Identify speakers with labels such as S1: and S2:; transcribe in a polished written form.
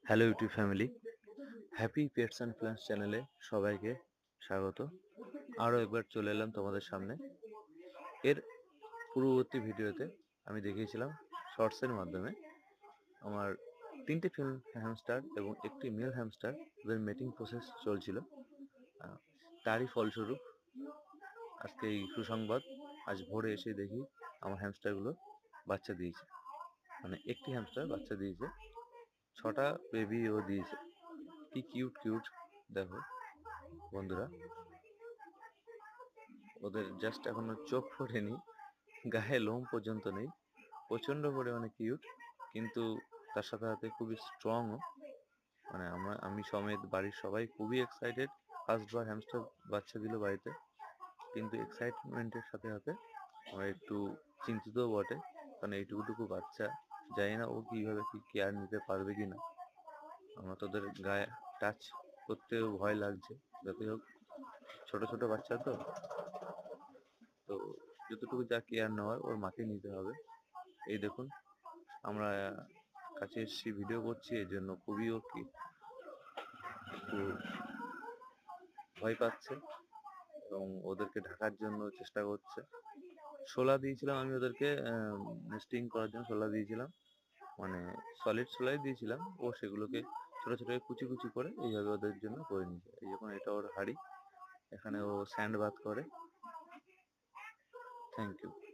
S1: Hello YouTube family, happy pets and plants চ্যানেলে সবাইকে স্বাগত। আরও একবার চলে এলাম তোমাদের সামনে। এর পূর্ববর্তী ভিডিওতে আমি দেখিয়েছিলাম শর্টসের মাধ্যমে আমার 3টে ফিমেল হ্যামস্টার এবং একটি মেল হ্যামস্টার ওদের মেটিং প্রসেস চলছিল। তারই ফলস্বরূপ আজকে এই সুসংবাদ, আজ ভোরে এসে দেখি আমার হ্যামস্টারগুলো বাচ্চা দিয়েছে। মানে একটি হ্যামস্টার বাচ্চা দিয়েছে, 6টা বেবি ও দিয়েছে। কি কিউট কিউট দেখো বন্ধুরা, ওদের জাস্ট এখনো চোখ ফোটেনি, গায়ে লোম পর্যন্ত নেই, প্রচন্ড পরিমাণে কিউট, কিন্তু তার সাথে সাথে খুবই স্ট্রংও। মানে আমি সমেত বাড়ির সবাই খুবই এক্সাইটেড। ফার্স্ট বার হ্যামস্টার বাচ্চা দিল বাড়িতে, কিন্তু এক্সাইটমেন্টের সাথে সাথে আমরা একটু চিন্তিতও বটে, কারণ এইটুকুটুকু বাচ্চা, জানি না ও কিভাবে কি কেয়ার নিতে পারবে কিনা। আমার তো ওদের গায়ে টাচ করতেও ভয় লাগছে। যতই হোক, ছোট ছোট বাচ্চা তো তো যতটুকু যা কেয়ার নেওয়ার ওর মাকে নিতে হবে। এই দেখুন, আমরা কাছে এসেছি, ভিডিও করছি, এর জন্য খুবই ও কি একটু ভয় পাচ্ছে এবং ওদেরকে ঢাকার জন্য চেষ্টা করছে। শোলা দিয়েছিলাম আমি ওদেরকে, নেস্টিং করার জন্য শোলা দিয়েছিলাম, মানে সলিড শোলাই দিয়েছিলাম। ও সেগুলোকে ছোট ছোট কুচি কুচি করে এইভাবে ওদের জন্য করে নিয়েছে। এই যখন এটা ওর হাড়ি, এখানে ও স্যান্ড বাথ করে। Thank you.